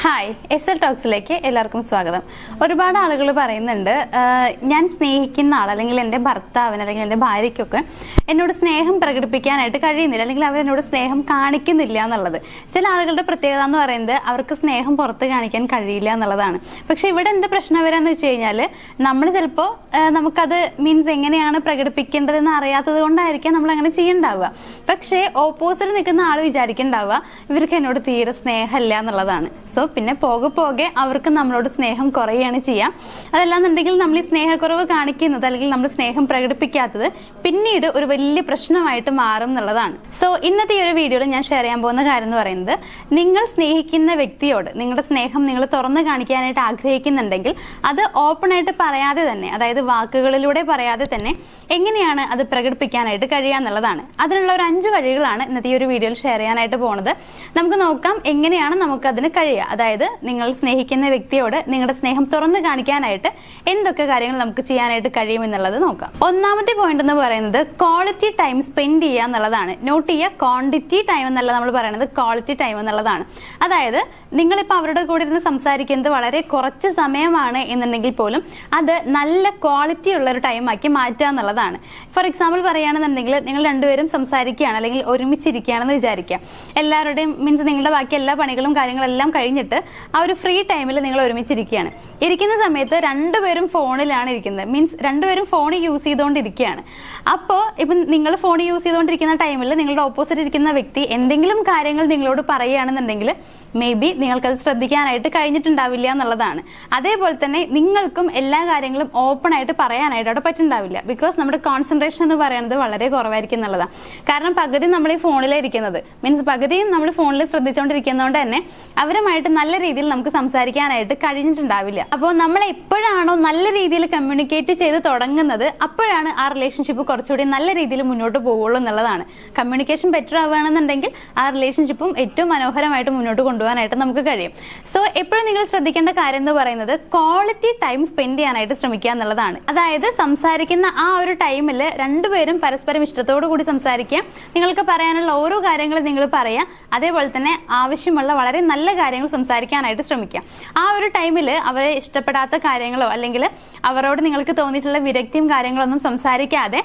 Hi S L ടോക്സിലേക്ക് എല്ലാവർക്കും സ്വാഗതം. ഒരുപാട് ആളുകൾ പറയുന്നുണ്ട് ഞാൻ സ്നേഹിക്കുന്ന ആൾ അല്ലെങ്കിൽ എൻ്റെ ഭർത്താവിന് അല്ലെങ്കിൽ എൻ്റെ ഭാര്യയ്ക്കൊക്കെ എന്നോട് സ്നേഹം പ്രകടിപ്പിക്കാനായിട്ട് കഴിയുന്നില്ല, അല്ലെങ്കിൽ അവരെന്നോട് സ്നേഹം കാണിക്കുന്നില്ല എന്നുള്ളത്. ചില ആളുകളുടെ പ്രത്യേകത എന്ന് പറയുന്നത് അവർക്ക് സ്നേഹം പുറത്ത് കാണിക്കാൻ കഴിയില്ല എന്നുള്ളതാണ്. പക്ഷെ ഇവിടെ എന്ത് പ്രശ്നം വരാന്ന് വെച്ച് കഴിഞ്ഞാൽ നമ്മൾ ചിലപ്പോൾ നമുക്കത് മീൻസ് എങ്ങനെയാണ് പ്രകടിപ്പിക്കേണ്ടതെന്ന് അറിയാത്തത് കൊണ്ടായിരിക്കാം നമ്മൾ അങ്ങനെ ചെയ്യണ്ടാവുക. പക്ഷേ ഓപ്പോസിറ്റ് നിൽക്കുന്ന ആൾ വിചാരിക്കണ്ടാവുക ഇവർക്ക് എന്നോട് തീരെ സ്നേഹമില്ല എന്നുള്ളതാണ്. സോ പിന്നെ പോകെ പോകെ അവർക്ക് നമ്മളോട് സ്നേഹം കുറയുകയാണ് ചെയ്യാം. അതല്ലാന്നുണ്ടെങ്കിൽ നമ്മൾ ഈ സ്നേഹക്കുറവ് കാണിക്കുന്നത് അല്ലെങ്കിൽ നമ്മൾ സ്നേഹം പ്രകടിപ്പിക്കാത്തത് പിന്നീട് ഒരു വലിയ പ്രശ്നമായിട്ട് മാറും എന്നുള്ളതാണ്. സോ ഇന്നത്തെ ഈ ഒരു വീഡിയോയിൽ ഞാൻ ഷെയർ ചെയ്യാൻ പോകുന്ന കാര്യം എന്ന് പറയുന്നത്, നിങ്ങൾ സ്നേഹിക്കുന്ന വ്യക്തിയോട് നിങ്ങളുടെ സ്നേഹം നിങ്ങൾ തുറന്നു കാണിക്കാനായിട്ട് ആഗ്രഹിക്കുന്നുണ്ടെങ്കിൽ അത് ഓപ്പൺ ആയിട്ട് പറയാതെ തന്നെ, അതായത് വാക്കുകളിലൂടെ പറയാതെ തന്നെ എങ്ങനെയാണ് അത് പ്രകടിപ്പിക്കാനായിട്ട് കഴിയാന്നുള്ളതാണ്. അതിനുള്ള ഒരു 5 വഴികളാണ് ഇന്നത്തെ ഈ ഒരു വീഡിയോയിൽ ഷെയർ ചെയ്യാനായിട്ട് പോകുന്നത്. നമുക്ക് നോക്കാം എങ്ങനെയാണ് നമുക്കതിന് കഴിയുക. അതായത് നിങ്ങൾ സ്നേഹിക്കുന്ന വ്യക്തിയോട് നിങ്ങളുടെ സ്നേഹം തുറന്നു കാണിക്കാനായിട്ട് എന്തൊക്കെ കാര്യങ്ങൾ നമുക്ക് ചെയ്യാനായിട്ട് കഴിയുമെന്നുള്ളത് നോക്കാം. ഒന്നാമത്തെ പോയിന്റ് എന്ന് പറയുന്നത് ക്വാളിറ്റി ടൈം സ്പെൻഡ് ചെയ്യുക എന്നുള്ളതാണ്. നോട്ട് ചെയ്യുക, ക്വാണ്ടിറ്റി ടൈം എന്നല്ല നമ്മൾ പറയുന്നത്, ക്വാളിറ്റി ടൈം എന്നുള്ളതാണ്. അതായത് നിങ്ങളിപ്പോൾ അവരുടെ കൂടെ ഇരുന്ന് സംസാരിക്കുന്നത് വളരെ കുറച്ച് സമയമാണ് എന്നുണ്ടെങ്കിൽ പോലും അത് നല്ല ക്വാളിറ്റി ഉള്ള ഒരു ടൈമാക്കി മാറ്റുക എന്നുള്ളതാണ്. ഫോർ എക്സാമ്പിൾ പറയുകയാണെന്നുണ്ടെങ്കിൽ നിങ്ങൾ രണ്ടുപേരും സംസാരിക്കുകയാണ് അല്ലെങ്കിൽ ഒരുമിച്ചിരിക്കുകയാണെന്ന് വിചാരിക്കുക. എല്ലാവരുടെയും മീൻസ് നിങ്ങളുടെ ബാക്കി എല്ലാ പണികളും കാര്യങ്ങളെല്ലാം കഴിഞ്ഞിട്ട് ആ ഒരു ഫ്രീ ടൈമിൽ നിങ്ങൾ ഒരുമിച്ചിരിക്കുകയാണ്. ഇരിക്കുന്ന സമയത്ത് രണ്ടുപേരും ഫോണിലാണ് ഇരിക്കുന്നത്, മീൻസ് രണ്ടുപേരും ഫോൺ യൂസ് ചെയ്തുകൊണ്ടിരിക്കുകയാണ്. അപ്പോൾ ഇപ്പം നിങ്ങൾ ഫോൺ യൂസ് ചെയ്തുകൊണ്ടിരിക്കുന്ന ടൈമിൽ നിങ്ങളുടെ ഓപ്പോസിറ്റ് ഇരിക്കുന്ന വ്യക്തി എന്തെങ്കിലും കാര്യങ്ങൾ നിങ്ങളോട് പറയുകയാണെന്നുണ്ടെങ്കിൽ മേ ബി നിങ്ങൾക്കത് ശ്രദ്ധിക്കാനായിട്ട് കഴിഞ്ഞിട്ടുണ്ടാവില്ല എന്നുള്ളതാണ്. അതേപോലെ തന്നെ നിങ്ങൾക്കും എല്ലാ കാര്യങ്ങളും ഓപ്പൺ ആയിട്ട് പറയാനായിട്ട് അവിടെ പറ്റുന്നുണ്ടാവില്ല. ബിക്കോസ് നമ്മുടെ കോൺസെൻട്രേഷൻ എന്ന് പറയുന്നത് വളരെ കുറവായിരിക്കും എന്നുള്ളതാണ്. കാരണം പകുതി നമ്മൾ ഈ ഫോണിലിരിക്കുന്നത്, മീൻസ് പകുതിയും നമ്മൾ ഫോണിൽ ശ്രദ്ധിച്ചുകൊണ്ടിരിക്കുന്നതുകൊണ്ട് തന്നെ അവരുമായിട്ട് നല്ല രീതിയിൽ നമുക്ക് സംസാരിക്കാനായിട്ട് കഴിഞ്ഞിട്ടുണ്ടാവില്ല. അപ്പോൾ നമ്മൾ എപ്പോഴാണോ നല്ല രീതിയിൽ കമ്മ്യൂണിക്കേറ്റ് ചെയ്ത് തുടങ്ങുന്നത് അപ്പോഴാണ് ആ റിലേഷൻഷിപ്പ് കുറച്ചുകൂടി നല്ല രീതിയിൽ മുന്നോട്ട് പോകുള്ളൂ എന്നുള്ളതാണ്. കമ്മ്യൂണിക്കേഷൻ ബെറ്റർ ആവുകയാണെന്നുണ്ടെങ്കിൽ ആ റിലേഷൻഷിപ്പും ഏറ്റവും മനോഹരമായിട്ട് മുന്നോട്ട് കൊണ്ടുപോകാനായിട്ട് നമുക്ക് കഴിയും. സോ എപ്പോഴും നിങ്ങൾ ശ്രദ്ധിക്കേണ്ട കാര്യം എന്ന് പറയുന്നത് ക്വാളിറ്റി ടൈം സ്പെൻഡ് ചെയ്യാനായിട്ട് ശ്രമിക്കുക എന്നുള്ളതാണ്. അതായത് സംസാരിക്കുന്ന ആ ഒരു ടൈമിൽ രണ്ടുപേരും പരസ്പരം ഇഷ്ടത്തോടു കൂടി സംസാരിക്കുക. നിങ്ങൾക്ക് പറയാനുള്ള ഓരോ കാര്യങ്ങളും നിങ്ങൾ പറയാം. അതേപോലെ തന്നെ ആവശ്യമുള്ള വളരെ നല്ല കാര്യങ്ങൾ സംസാരിക്കാനായിട്ട് ശ്രമിക്കുക. ആ ഒരു ടൈമിൽ അവരെ ഇഷ്ടപ്പെടാത്ത കാര്യങ്ങളോ അല്ലെങ്കിൽ അവരോട് നിങ്ങൾക്ക് തോന്നിയിട്ടുള്ള വിരക്തിയും കാര്യങ്ങളൊന്നും സംസാരിക്കാതെ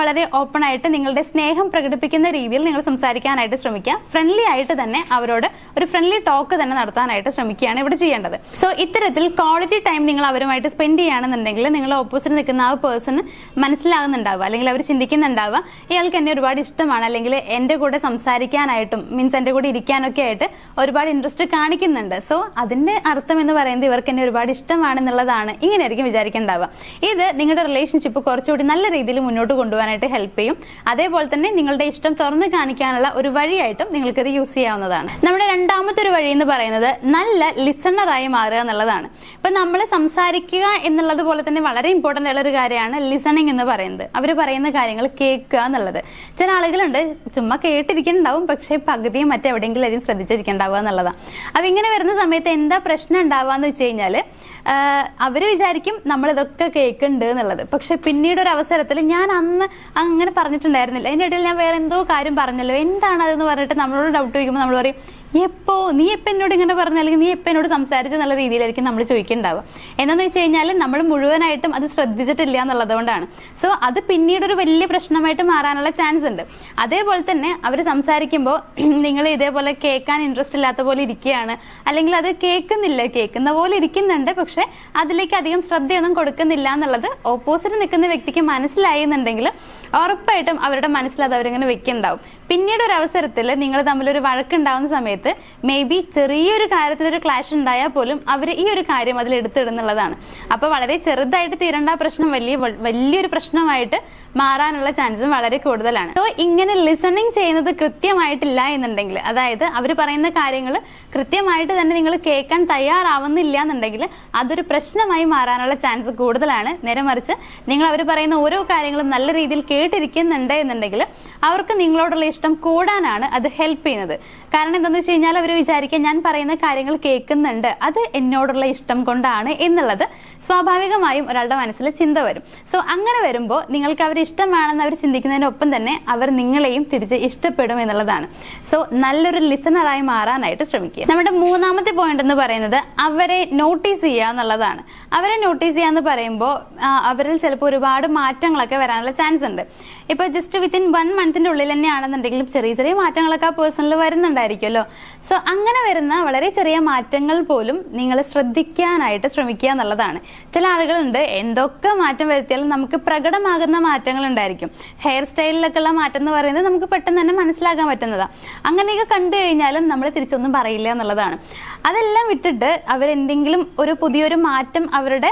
വളരെ ഓപ്പൺ ആയിട്ട് നിങ്ങളുടെ സ്നേഹം പ്രകടിപ്പിക്കുന്ന രീതിയിൽ നിങ്ങൾ സംസാരിക്കാനായിട്ട് ശ്രമിക്കുക. ഫ്രണ്ട്ലി ആയിട്ട് തന്നെ അവരോട് ഒരു ഫ്രണ്ട്ലി ടോക്ക് തന്നെ നടത്താനായിട്ട് ശ്രമിക്കുകയാണ് ഇവിടെ ചെയ്യേണ്ടത്. സോ ഇത്തരത്തിൽ ക്വാളിറ്റി ടൈം നിങ്ങൾ അവരുമായിട്ട് സ്പെൻഡ് ചെയ്യുകയാണെന്നുണ്ടെങ്കിൽ നിങ്ങൾ ഓപ്പോസിറ്റ് നിൽക്കുന്ന ആ പേഴ്സൺ മനസ്സിലാകുന്നുണ്ടാവുക അല്ലെങ്കിൽ അവർ ചിന്തിക്കുന്നുണ്ടാവുക ഇയാൾക്ക് എന്നെ ഒരുപാട് ഇഷ്ടമാണ്, അല്ലെങ്കിൽ എൻ്റെ കൂടെ സംസാരിക്കാനായിട്ടും മീൻസ് എൻ്റെ കൂടെ ഇരിക്കാനൊക്കെ ആയിട്ട് ഒരുപാട് ഇൻട്രസ്റ്റ് കാണിക്കുന്നുണ്ട്. സോ അതിന്റെ അർത്ഥം എന്ന് പറയുന്നത് ഇവർക്ക് എന്നെ ഒരുപാട് ഇഷ്ടമാണെന്നുള്ളതാണ്. ഇങ്ങനെയായിരിക്കും വിചാരിക്കേണ്ടാവുക. ഇത് നിങ്ങളുടെ റിലേഷൻഷിപ്പ് കുറച്ചുകൂടി നല്ല രീതിയിൽ മുന്നോട്ട് കൊണ്ടുപോകാനായിട്ട് ഹെൽപ്പ് ചെയ്യും. അതേപോലെ തന്നെ നിങ്ങളുടെ ഇഷ്ടം തുറന്നു കാണിക്കാനുള്ള ഒരു വഴിയായിട്ടും നിങ്ങൾക്കത് യൂസ് ചെയ്യാവുന്നതാണ്. നമ്മുടെ രണ്ടാമത്തെ ഒരു വഴി എന്ന് പറയുന്നത് നല്ല ലിസണറായി മാറുക എന്നുള്ളതാണ്. ഇപ്പൊ നമ്മൾ സംസാരിക്കുക എന്നുള്ളത് പോലെ തന്നെ വളരെ ഇമ്പോർട്ടന്റ് ആയിട്ടുള്ള ഒരു കാര്യമാണ് ലിസണിങ് എന്ന് പറയുന്നത്. അവർ പറയുന്ന കാര്യങ്ങൾ കേൾക്കുക എന്നുള്ളത്. ചില ആളുകളുണ്ട് ചുമ്മാ കേട്ടിരിക്കുന്നുണ്ടാവും, പക്ഷെ പകുതിയും മറ്റെവിടെയെങ്കിലും ആയിരിക്കും ശ്രദ്ധിച്ചിരിക്കുന്നുണ്ടാവുക എന്നുള്ളതാണ്. അപ്പൊ ഇങ്ങനെ വരുന്ന സമയത്ത് എന്താ പ്രശ്നം ഉണ്ടാവുക എന്ന് വെച്ച് കഴിഞ്ഞാല് അവര് വിചാരിക്കും നമ്മൾ ഇതൊക്കെ കേൾക്കുന്നുണ്ട് എന്നുള്ളത്. പക്ഷെ പിന്നീട് ഒരു അവസരത്തിൽ ഞാൻ അന്ന് അങ്ങനെ പറഞ്ഞിട്ടുണ്ടായിരുന്നില്ല, അതിന്റെ ഇടയിൽ ഞാൻ വേറെ എന്തോ കാര്യം പറഞ്ഞല്ലോ, എന്താണ് അതെന്ന് പറഞ്ഞിട്ട് നമ്മളോട് ഡൗട്ട് ചോദിക്കുമ്പോൾ നമ്മൾ പറയും നീ എപ്പോൾ എന്നോട് ഇങ്ങനെ പറഞ്ഞു, അല്ലെങ്കിൽ നീ എപ്പോൾ എന്നോട് സംസാരിച്ചു എന്നുള്ള രീതിയിലായിരിക്കും നമ്മൾ ചോദിക്കുന്നുണ്ടാവുക. എന്താന്ന് വെച്ച് കഴിഞ്ഞാൽ നമ്മൾ മുഴുവനായിട്ടും അത് ശ്രദ്ധിച്ചിട്ടില്ല എന്നുള്ളത് കൊണ്ടാണ്. സോ അത് പിന്നീട് ഒരു വലിയ പ്രശ്നമായിട്ട് മാറാനുള്ള ചാൻസ് ഉണ്ട്. അതേപോലെ തന്നെ അവർ സംസാരിക്കുമ്പോൾ നിങ്ങൾ ഇതേപോലെ കേൾക്കാൻ ഇൻട്രസ്റ്റ് ഇല്ലാത്ത പോലെ ഇരിക്കുകയാണ്, അല്ലെങ്കിൽ അത് കേൾക്കുന്നില്ല, കേൾക്കുന്ന പോലെ ഇരിക്കുന്നുണ്ട് പക്ഷെ അതിലേക്ക് അധികം ശ്രദ്ധയൊന്നും കൊടുക്കുന്നില്ല എന്നുള്ളത് ഓപ്പോസിറ്റ് നിൽക്കുന്ന വ്യക്തിക്ക് മനസ്സിലായി എന്നുണ്ടെങ്കിൽ ഉറപ്പായിട്ടും അവരുടെ മനസ്സിൽ അത് അവരിങ്ങനെ വെക്കുന്നുണ്ടാവും. പിന്നീട് ഒരു അവസരത്തിൽ നിങ്ങൾ തമ്മിലൊരു വഴക്കുണ്ടാവുന്ന സമയത്ത് മേ ബി ചെറിയൊരു കാര്യത്തിലൊരു ക്ലാഷ് ഉണ്ടായാൽ പോലും അവർ ഈ ഒരു കാര്യം അതിൽ എടുത്തിടുന്നുള്ളതാണ്. അപ്പൊ വളരെ ചെറുതായിട്ട് തീരേണ്ട പ്രശ്നം വലിയൊരു പ്രശ്നമായിട്ട് മാറാനുള്ള ചാൻസും വളരെ കൂടുതലാണ്. സോ ഇങ്ങനെ ലിസണിങ് ചെയ്യുന്നത് കൃത്യമായിട്ടില്ല എന്നുണ്ടെങ്കിൽ, അതായത് അവർ പറയുന്ന കാര്യങ്ങൾ കൃത്യമായിട്ട് തന്നെ നിങ്ങൾ കേൾക്കാൻ തയ്യാറാവുന്നില്ല എന്നുണ്ടെങ്കിൽ അതൊരു പ്രശ്നമായി മാറാനുള്ള ചാൻസ് കൂടുതലാണ്. നേരെ മറിച്ച് നിങ്ങൾ അവർ പറയുന്ന ഓരോ കാര്യങ്ങളും നല്ല രീതിയിൽ കേട്ടിരിക്കുന്നുണ്ട് എന്നുണ്ടെങ്കിൽ അവർക്ക് നിങ്ങളോടുള്ള ഇഷ്ടം കൂടാനാണ് അത് ഹെൽപ്പ് ചെയ്യുന്നത്. കാരണം എന്താണെന്ന് വെച്ച് കഴിഞ്ഞാൽ അവർ വിചാരിക്കുക ഞാൻ പറയുന്ന കാര്യങ്ങൾ കേൾക്കുന്നുണ്ട്, അത് എന്നോടുള്ള ഇഷ്ടം കൊണ്ടാണ് എന്നുള്ളത് സ്വാഭാവികമായും ഒരാളുടെ മനസ്സിൽ ചിന്ത വരും. സോ അങ്ങനെ വരുമ്പോൾ നിങ്ങൾക്ക് അവർ ഇഷ്ടമാണെന്ന് അവർ ചിന്തിക്കുന്നതിനൊപ്പം തന്നെ അവർ നിങ്ങളെയും തിരിച്ച് ഇഷ്ടപ്പെടും എന്നുള്ളതാണ്. സോ നല്ലൊരു ലിസണറായി മാറാനായിട്ട് ശ്രമിക്കുക. നമ്മുടെ മൂന്നാമത്തെ പോയിന്റ് എന്ന് പറയുന്നത് അവരെ നോട്ടീസ് ചെയ്യുക എന്നുള്ളതാണ്. അവരെ നോട്ടീസ് ചെയ്യുക എന്ന് പറയുമ്പോൾ അവരിൽ ചിലപ്പോൾ ഒരുപാട് മാറ്റങ്ങളൊക്കെ വരാനുള്ള ചാൻസ് ഉണ്ട്. ഇപ്പൊ ജസ്റ്റ് വിത്തിൻ 1 മന്തിന്റെ ഉള്ളിൽ തന്നെയാണെന്നുണ്ടെങ്കിലും ചെറിയ ചെറിയ മാറ്റങ്ങളൊക്കെ ആ പേഴ്സണിൽ വരുന്നുണ്ടായിരിക്കുമല്ലോ. സോ അങ്ങനെ വരുന്ന വളരെ ചെറിയ മാറ്റങ്ങൾ പോലും നിങ്ങൾ ശ്രദ്ധിക്കാനായിട്ട് ശ്രമിക്കുക എന്നുള്ളതാണ്. ചില ആളുകളുണ്ട് എന്തൊക്കെ മാറ്റം വരുത്തിയാലും നമുക്ക് പ്രകടമാകുന്ന മാറ്റങ്ങൾ ഉണ്ടായിരിക്കും. ഹെയർ സ്റ്റൈലിലൊക്കെ ഉള്ള മാറ്റം എന്ന് പറയുന്നത് നമുക്ക് പെട്ടെന്ന് തന്നെ മനസ്സിലാക്കാൻ പറ്റുന്നതാണ്. അങ്ങനെയൊക്കെ കണ്ടു കഴിഞ്ഞാലും നമ്മൾ തിരിച്ചൊന്നും പറയില്ല എന്നുള്ളതാണ്. അതെല്ലാം വിട്ടിട്ട് അവരെന്തെങ്കിലും ഒരു പുതിയൊരു മാറ്റം അവരുടെ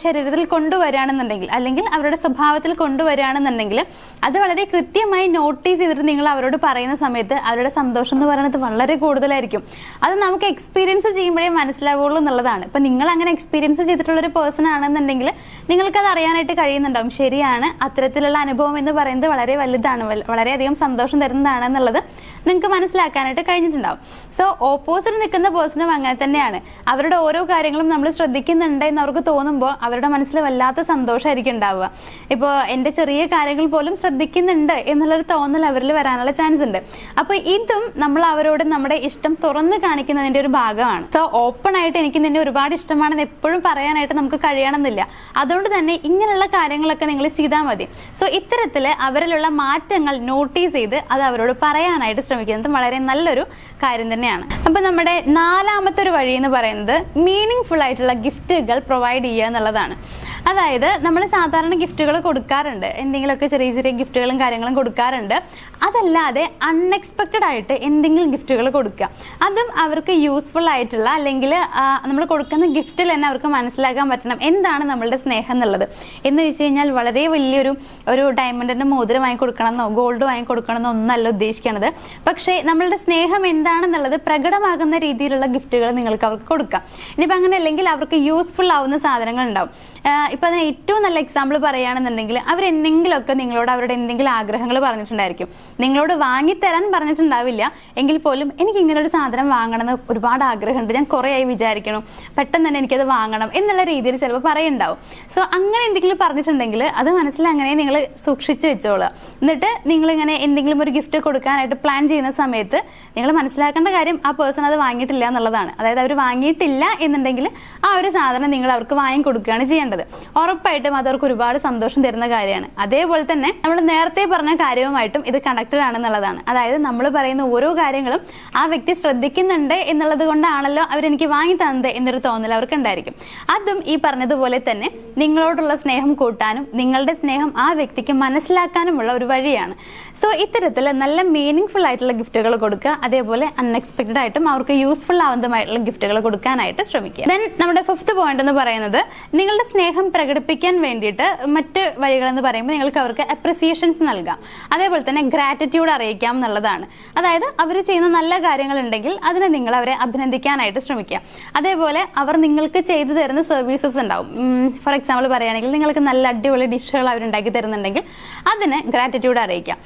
ശരീരത്തിൽ കൊണ്ടുവരികയാണെന്നുണ്ടെങ്കിൽ അല്ലെങ്കിൽ അവരുടെ സ്വഭാവത്തിൽ കൊണ്ടുവരികയാണെന്നുണ്ടെങ്കിൽ അത് വളരെ കൃത്യമായി നോട്ടീസ് ചെയ്തിട്ട് നിങ്ങൾ അവരോട് പറയുന്ന സമയത്ത് അവരുടെ സന്തോഷം എന്ന് പറയുന്നത് വളരെ കൂടുതലായിരിക്കും. അത് നമുക്ക് എക്സ്പീരിയൻസ് ചെയ്യുമ്പോഴേ മനസ്സിലാവുള്ളൂ എന്നുള്ളതാണ്. ഇപ്പൊ നിങ്ങൾ അങ്ങനെ എക്സ്പീരിയൻസ് ചെയ്തിട്ടുള്ള ഒരു പേഴ്സൺ ആണെന്നുണ്ടെങ്കിൽ നിങ്ങൾക്കത് അറിയാനായിട്ട് കഴിയുന്നുണ്ടാവും. ശരിയാണ്, അത്തരത്തിലുള്ള അനുഭവം എന്ന് പറയുന്നത് വളരെ വലുതാണ്, വളരെയധികം സന്തോഷം തരുന്നതാണ് എന്നുള്ളത് നിങ്ങൾക്ക് മനസ്സിലാക്കാനായിട്ട് കഴിഞ്ഞിട്ടുണ്ടാവും. സോ ഓപ്പോസിറ്റ് നിൽക്കുന്ന പേഴ്സണും അങ്ങനെ തന്നെയാണ്. അവരുടെ ഓരോ കാര്യങ്ങളും നമ്മൾ ശ്രദ്ധിക്കുന്നുണ്ട് എന്ന് അവർക്ക് തോന്നുമ്പോൾ അവരുടെ മനസ്സിൽ വല്ലാത്ത സന്തോഷമായിരിക്കും ഉണ്ടാവുക. ഇപ്പോൾ എൻ്റെ ചെറിയ കാര്യങ്ങൾ പോലും ശ്രദ്ധിക്കുന്നുണ്ട് എന്നുള്ളൊരു തോന്നൽ അവരിൽ വരാനുള്ള ചാൻസ് ഉണ്ട്. അപ്പൊ ഇതും നമ്മൾ അവരോട് നമ്മുടെ ഇഷ്ടം തുറന്ന് കാണിക്കുന്നതിന്റെ ഒരു ഭാഗമാണ്. സോ ഓപ്പൺ ആയിട്ട് എനിക്ക് നിന്നെ ഒരുപാട് ഇഷ്ടമാണെന്ന് എപ്പോഴും പറയാനായിട്ട് നമുക്ക് കഴിയണമെന്നില്ല. അതുകൊണ്ട് തന്നെ ഇങ്ങനെയുള്ള കാര്യങ്ങളൊക്കെ നിങ്ങൾ ചെയ്താൽ മതി. സോ ഇത്തരത്തില് അവരിലുള്ള മാറ്റങ്ങൾ നോട്ടീസ് ചെയ്ത് അത് അവരോട് പറയാനായിട്ട് ശ്രമിക്കുന്നത് വളരെ നല്ലൊരു കാര്യം തന്നെയാണ്. അപ്പൊ നമ്മുടെ നാലാമത്തെ ഒരു വഴി എന്ന് പറയുന്നത് മീനിങ് ഫുൾ ആയിട്ടുള്ള ഗിഫ്റ്റുകൾ പ്രൊവൈഡ് ചെയ്യുക എന്നുള്ളതാണ്. അതായത് നമ്മൾ സാധാരണ ഗിഫ്റ്റുകൾ കൊടുക്കാറുണ്ട്, എന്തെങ്കിലുമൊക്കെ ചെറിയ ചെറിയ ഗിഫ്റ്റുകളും കാര്യങ്ങളും കൊടുക്കാറുണ്ട്. അതല്ലാതെ അൺഎക്സ്പെക്റ്റഡ് ആയിട്ട് എന്തെങ്കിലും ഗിഫ്റ്റുകൾ കൊടുക്കുക. അതും അവർക്ക് യൂസ്ഫുൾ ആയിട്ടുള്ള അല്ലെങ്കിൽ നമ്മൾ കൊടുക്കുന്ന ഗിഫ്റ്റിൽ തന്നെ അവർക്ക് മനസ്സിലാക്കാൻ പറ്റണം എന്താണ് നമ്മളുടെ സ്നേഹം എന്നുള്ളത്. എന്ന് വെച്ച് കഴിഞ്ഞാൽ വളരെ വലിയൊരു ഡയമണ്ടിന്റെ മോതിരം വാങ്ങി കൊടുക്കണമെന്നോ ഗോൾഡ് വാങ്ങി കൊടുക്കണമെന്നോ ഒന്നല്ല ഉദ്ദേശിക്കണത്. പക്ഷേ നമ്മളുടെ സ്നേഹം എന്താണെന്നുള്ളത് പ്രകടമാകുന്ന രീതിയിലുള്ള ഗിഫ്റ്റുകൾ നിങ്ങൾക്ക് അവർക്ക് കൊടുക്കാം. ഇനിയിപ്പോൾ അങ്ങനെ അല്ലെങ്കിൽ അവർക്ക് യൂസ്ഫുൾ ആവുന്ന സാധനങ്ങൾ ഉണ്ടാവും. ഇപ്പൊ അതിന് ഏറ്റവും നല്ല എക്സാമ്പിൾ പറയുകയാണെന്നുണ്ടെങ്കിൽ അവരെന്തെങ്കിലുമൊക്കെ നിങ്ങളോട് അവരുടെ എന്തെങ്കിലും ആഗ്രഹങ്ങൾ പറഞ്ഞിട്ടുണ്ടായിരിക്കും. നിങ്ങളോട് വാങ്ങിത്തരാൻ പറഞ്ഞിട്ടുണ്ടാവില്ല, എങ്കിൽ പോലും എനിക്ക് ഇങ്ങനെ ഒരു സാധനം വാങ്ങണമെന്ന് ഒരുപാട് ആഗ്രഹമുണ്ട്, ഞാൻ കുറേ ആയി വിചാരിക്കണം, പെട്ടെന്ന് തന്നെ എനിക്കത് വാങ്ങണം എന്നുള്ള രീതിയിൽ ചിലപ്പോൾ പറയുണ്ടാവും. സോ അങ്ങനെ എന്തെങ്കിലും പറഞ്ഞിട്ടുണ്ടെങ്കിൽ അത് മനസ്സിൽ അങ്ങനെ നിങ്ങൾ സൂക്ഷിച്ച് വെച്ചോളുക. എന്നിട്ട് നിങ്ങളിങ്ങനെ എന്തെങ്കിലും ഒരു ഗിഫ്റ്റ് കൊടുക്കാനായിട്ട് പ്ലാൻ ചെയ്യുന്ന സമയത്ത് നിങ്ങൾ മനസ്സിലാക്കേണ്ട കാര്യം ആ പേഴ്സൺ അത് വാങ്ങിയിട്ടില്ല എന്നുള്ളതാണ്. അതായത് അവർ വാങ്ങിയിട്ടില്ല എന്നുണ്ടെങ്കിൽ ആ ഒരു സാധനം നിങ്ങൾ അവർക്ക് വാങ്ങിക്കൊടുക്കുകയാണ് ചെയ്യേണ്ടത്. ഉറപ്പായിട്ടും അതവർക്ക് ഒരുപാട് സന്തോഷം തരുന്ന കാര്യമാണ്. അതേപോലെ തന്നെ നമ്മൾ നേരത്തെ പറഞ്ഞ കാര്യവുമായിട്ടും ഇത് കണക്റ്റഡ് ആണെന്നുള്ളതാണ്. അതായത് നമ്മൾ പറയുന്ന ഓരോ കാര്യങ്ങളും ആ വ്യക്തി ശ്രദ്ധിക്കുന്നുണ്ട് എന്നുള്ളത് കൊണ്ടാണല്ലോ അവരെനിക്ക് വാങ്ങി തന്നത് എന്നൊരു തോന്നൽ അവർക്ക് ഉണ്ടായിരിക്കും. അതും ഈ പറഞ്ഞതുപോലെ തന്നെ നിങ്ങളോടുള്ള സ്നേഹം കൂട്ടാനും നിങ്ങളുടെ സ്നേഹം ആ വ്യക്തിക്ക് മനസ്സിലാക്കാനുമുള്ള ഒരു വഴിയാണ്. സോ ഇത്തരത്തിൽ നല്ല മീനിങ് ഫുൾ ആയിട്ടുള്ള ഗിഫ്റ്റുകൾ കൊടുക്കുക. അതേപോലെ അൺഎക്സ്പെക്റ്റഡ് ആയിട്ടും അവർക്ക് യൂസ്ഫുൾ ആവുന്നതുമായിട്ടുള്ള ഗിഫ്റ്റുകൾ കൊടുക്കാനായിട്ട് ശ്രമിക്കുക. ദെൻ നമ്മുടെ 5th പോയിന്റ് എന്ന് പറയുന്നത് നിങ്ങളുടെ സ്നേഹം പ്രകടിപ്പിക്കാൻ വേണ്ടിയിട്ട് മറ്റ് വഴികൾ എന്ന് പറയുമ്പോൾ നിങ്ങൾക്ക് അവർക്ക് അപ്രിസിയേഷൻസ് നൽകാം. അതേപോലെ തന്നെ ഗ്രാറ്റിറ്റ്യൂഡ് അറിയിക്കാം എന്നുള്ളതാണ്. അതായത് അവർ ചെയ്യുന്ന നല്ല കാര്യങ്ങൾ ഉണ്ടെങ്കിൽ അതിനെ നിങ്ങൾ അവരെ അഭിനന്ദിക്കാനായിട്ട് ശ്രമിക്കുക. അതേപോലെ അവർ നിങ്ങൾക്ക് ചെയ്തു തരുന്ന സർവീസസ് ഉണ്ടാവും. ഫോർ എക്സാമ്പിൾ പറയുകയാണെങ്കിൽ നിങ്ങൾക്ക് നല്ല അടിപൊളി ഡിഷുകൾ അവരുണ്ടാക്കി തരുന്നുണ്ടെങ്കിൽ അതിന് ഗ്രാറ്റിറ്റ്യൂഡ് അറിയിക്കാം.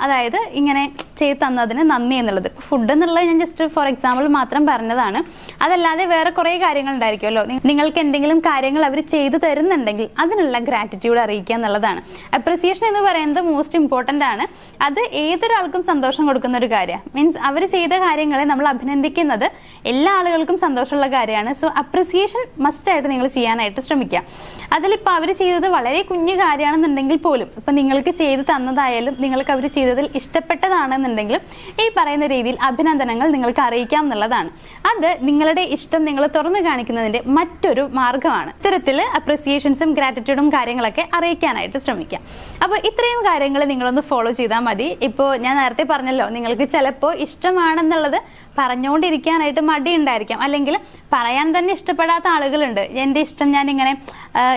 അതായത് ഇങ്ങനെ ചെയ്ത് തന്നതിന് നന്ദി എന്നുള്ളത്. ഫുഡ് എന്നുള്ളത് ഞാൻ ജസ്റ്റ് ഫോർ എക്സാമ്പിൾ മാത്രം പറഞ്ഞതാണ്. അതല്ലാതെ വേറെ കുറേ കാര്യങ്ങൾ ഉണ്ടായിരിക്കുമല്ലോ. നിങ്ങൾക്ക് എന്തെങ്കിലും കാര്യങ്ങൾ അവർ ചെയ്തു തരുന്നുണ്ടെങ്കിൽ അതിനുള്ള ഗ്രാറ്റിറ്റ്യൂഡ് അറിയിക്കുക എന്നുള്ളതാണ്. അപ്രിസിയേഷൻ എന്ന് പറയുന്നത് മോസ്റ്റ് ഇമ്പോർട്ടൻ്റ് ആണ്. അത് ഏതൊരാൾക്കും സന്തോഷം കൊടുക്കുന്ന ഒരു കാര്യമാണ്. മീൻസ് അവർ ചെയ്ത കാര്യങ്ങളെ നമ്മൾ അഭിനന്ദിക്കുന്നത് എല്ലാ ആളുകൾക്കും സന്തോഷമുള്ള കാര്യമാണ്. സോ അപ്രിസിയേഷൻ മസ്റ്റായിട്ട് നിങ്ങൾ ചെയ്യാനായിട്ട് ശ്രമിക്കുക. അതിലിപ്പോൾ അവർ ചെയ്തത് വളരെ കുഞ്ഞു കാര്യമാണെന്നുണ്ടെങ്കിൽ പോലും ഇപ്പം നിങ്ങൾക്ക് ചെയ്തു തന്നതായാലും നിങ്ങൾക്ക് അവർ ചെയ്തതിൽ ഇഷ്ടപ്പെട്ടതാണെന്നുണ്ടെങ്കിലും ഈ പറയുന്ന രീതിയിൽ അഭിനന്ദനങ്ങൾ നിങ്ങൾക്ക് അറിയിക്കാം എന്നുള്ളതാണ്. അത് നിങ്ങളുടെ ഇഷ്ടം നിങ്ങൾ തുറന്നു കാണിക്കുന്നതിന്റെ മറ്റൊരു മാർഗമാണ്. ഇത്തരത്തിൽ അപ്രിസിയേഷൻസും ഗ്രാറ്റിറ്റ്യൂഡും കാര്യങ്ങളൊക്കെ അറിയിക്കാനായിട്ട് ശ്രമിക്കാം. അപ്പോൾ ഇത്രയും കാര്യങ്ങൾ നിങ്ങളൊന്ന് ഫോളോ ചെയ്താൽ മതി. ഇപ്പോൾ ഞാൻ നേരത്തെ പറഞ്ഞല്ലോ, നിങ്ങൾക്ക് ചിലപ്പോൾ ഇഷ്ടമാണെന്നുള്ളത് പറഞ്ഞുകൊണ്ടിരിക്കാനായിട്ട് മടി ഉണ്ടായിരിക്കാം, അല്ലെങ്കിൽ പറയാൻ തന്നെ ഇഷ്ടപ്പെടാത്ത ആളുകളുണ്ട്. എൻ്റെ ഇഷ്ടം ഞാനിങ്ങനെ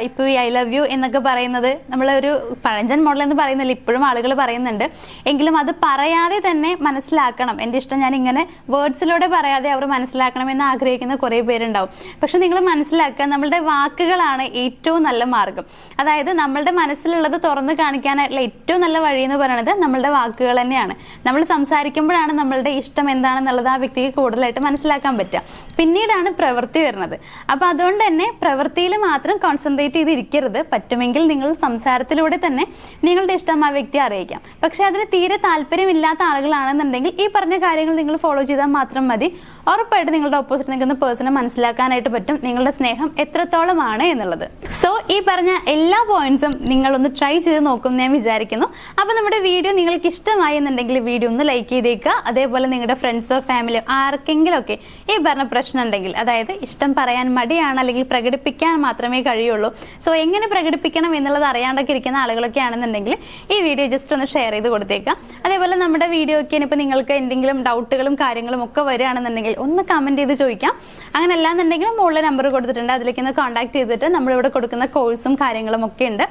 ഇപ്പോൾ ഈ ഐ ലവ് യു എന്നൊക്കെ പറയുന്നത് നമ്മളൊരു പഴഞ്ചൻ മോഡൽ എന്ന് പറയുന്നില്ല, ഇപ്പോഴും ആളുകൾ പറയുന്നുണ്ട്. എങ്കിലും അത് പറയാതെ തന്നെ മനസ്സിലാക്കണം, എൻ്റെ ഇഷ്ടം ഞാൻ ഇങ്ങനെ വേർഡ്സിലൂടെ പറയാതെ അവർ മനസ്സിലാക്കണം എന്ന് ആഗ്രഹിക്കുന്ന കുറേ പേരുണ്ടാവും. പക്ഷെ നിങ്ങൾ മനസ്സിലാക്കുക, നമ്മളുടെ വാക്കുകളാണ് ഏറ്റവും നല്ല മാർഗം. അതായത് നമ്മളുടെ മനസ്സിലുള്ളത് തുറന്ന് കാണിക്കാനായിട്ടുള്ള ഏറ്റവും നല്ല വഴി എന്ന് പറയുന്നത് നമ്മളുടെ വാക്കുകൾ തന്നെയാണ്. നമ്മൾ സംസാരിക്കുമ്പോഴാണ് നമ്മളുടെ ഇഷ്ടം എന്താണെന്നുള്ളത് ആ വ്യക്തിക്ക് കൂടുതലായിട്ട് മനസ്സിലാക്കാൻ പറ്റുക. പിന്നീടാണ് പ്രവൃത്തി വരുന്നത്. അപ്പൊ അതുകൊണ്ട് തന്നെ പ്രവൃത്തിയിൽ മാത്രം കോൺസെൻട്രേറ്റ് ചെയ്തിരിക്കരുത്. പറ്റുമെങ്കിൽ നിങ്ങൾ സംസാരത്തിലൂടെ തന്നെ നിങ്ങളുടെ ഇഷ്ടം ആ വ്യക്തിയെ അറിയിക്കാം. പക്ഷെ അതിന് തീരെ താല്പര്യമില്ലാത്ത ആളുകളാണെന്നുണ്ടെങ്കിൽ ഈ പറഞ്ഞ കാര്യങ്ങൾ നിങ്ങൾ ഫോളോ ചെയ്താൽ മാത്രം മതി. ഉറപ്പായിട്ട് നിങ്ങളുടെ ഓപ്പോസിറ്റ് നിൽക്കുന്ന പേഴ്സണെ മനസ്സിലാക്കാനായിട്ട് പറ്റും നിങ്ങളുടെ സ്നേഹം എത്രത്തോളമാണ് എന്നുള്ളത്. സോ ഈ പറഞ്ഞ എല്ലാ പോയിന്റ്സും നിങ്ങളൊന്ന് ട്രൈ ചെയ്ത് നോക്കും ഞാൻ വിചാരിക്കുന്നു. അപ്പൊ നമ്മുടെ വീഡിയോ നിങ്ങൾക്ക് ഇഷ്ടമായി എന്നുണ്ടെങ്കിൽ വീഡിയോ ഒന്ന് ലൈക്ക് ചെയ്തേക്കുക. അതേപോലെ നിങ്ങളുടെ ഫ്രണ്ട്സോ ഫാമിലിയോ ആർക്കെങ്കിലും ഒക്കെ ഈ പറഞ്ഞ പ്രശ്നം ഉണ്ടെങ്കിൽ, അതായത് ഇഷ്ടം പറയാൻ മടിയാണ് അല്ലെങ്കിൽ പ്രകടിപ്പിക്കാൻ മാത്രമേ കഴിയുള്ളൂ, സോ എങ്ങനെ പ്രകടിപ്പിക്കണം എന്നുള്ളത് അറിയാണ്ടൊക്കെ ഇരിക്കുന്ന ആളുകളൊക്കെ ആണെന്നുണ്ടെങ്കിൽ ഈ വീഡിയോ ജസ്റ്റ് ഒന്ന് ഷെയർ ചെയ്ത് കൊടുത്തേക്കാം. അതേപോലെ നമ്മുടെ വീഡിയോയ്ക്ക് ഇനിയിപ്പോൾ നിങ്ങൾക്ക് എന്തെങ്കിലും ഡൗട്ടുകളും കാര്യങ്ങളും ഒക്കെ വരികയാണെന്നുണ്ടെങ്കിൽ ഒന്ന് കമന്റ് ചെയ്ത് ചോദിക്കാം. അങ്ങനെ അല്ലാന്നുണ്ടെങ്കിൽ മുകളിൽ നമ്പർ കൊടുത്തിട്ടുണ്ട്, അതിലേക്ക് ഒന്ന് കോൺടാക്ട് ചെയ്തിട്ട് നമ്മളിവിടെ കൊടുക്കുന്ന കോഴ്സും കാര്യങ്ങളും ഒക്കെ ഉണ്ട്.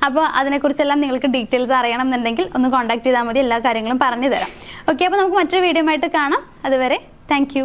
അപ്പോൾ അതിനെക്കുറിച്ചെല്ലാം നിങ്ങൾക്ക് ഡീറ്റെയിൽസ് അറിയണം എന്നുണ്ടെങ്കിൽ ഒന്ന് കോൺടാക്ട് ചെയ്താൽ മതി, എല്ലാ കാര്യങ്ങളും പറഞ്ഞു തരാം. ഓക്കെ, അപ്പോൾ നമുക്ക് മറ്റൊരു വീഡിയോ ആയിട്ട് കാണാം. അതുവരെ താങ്ക് യു.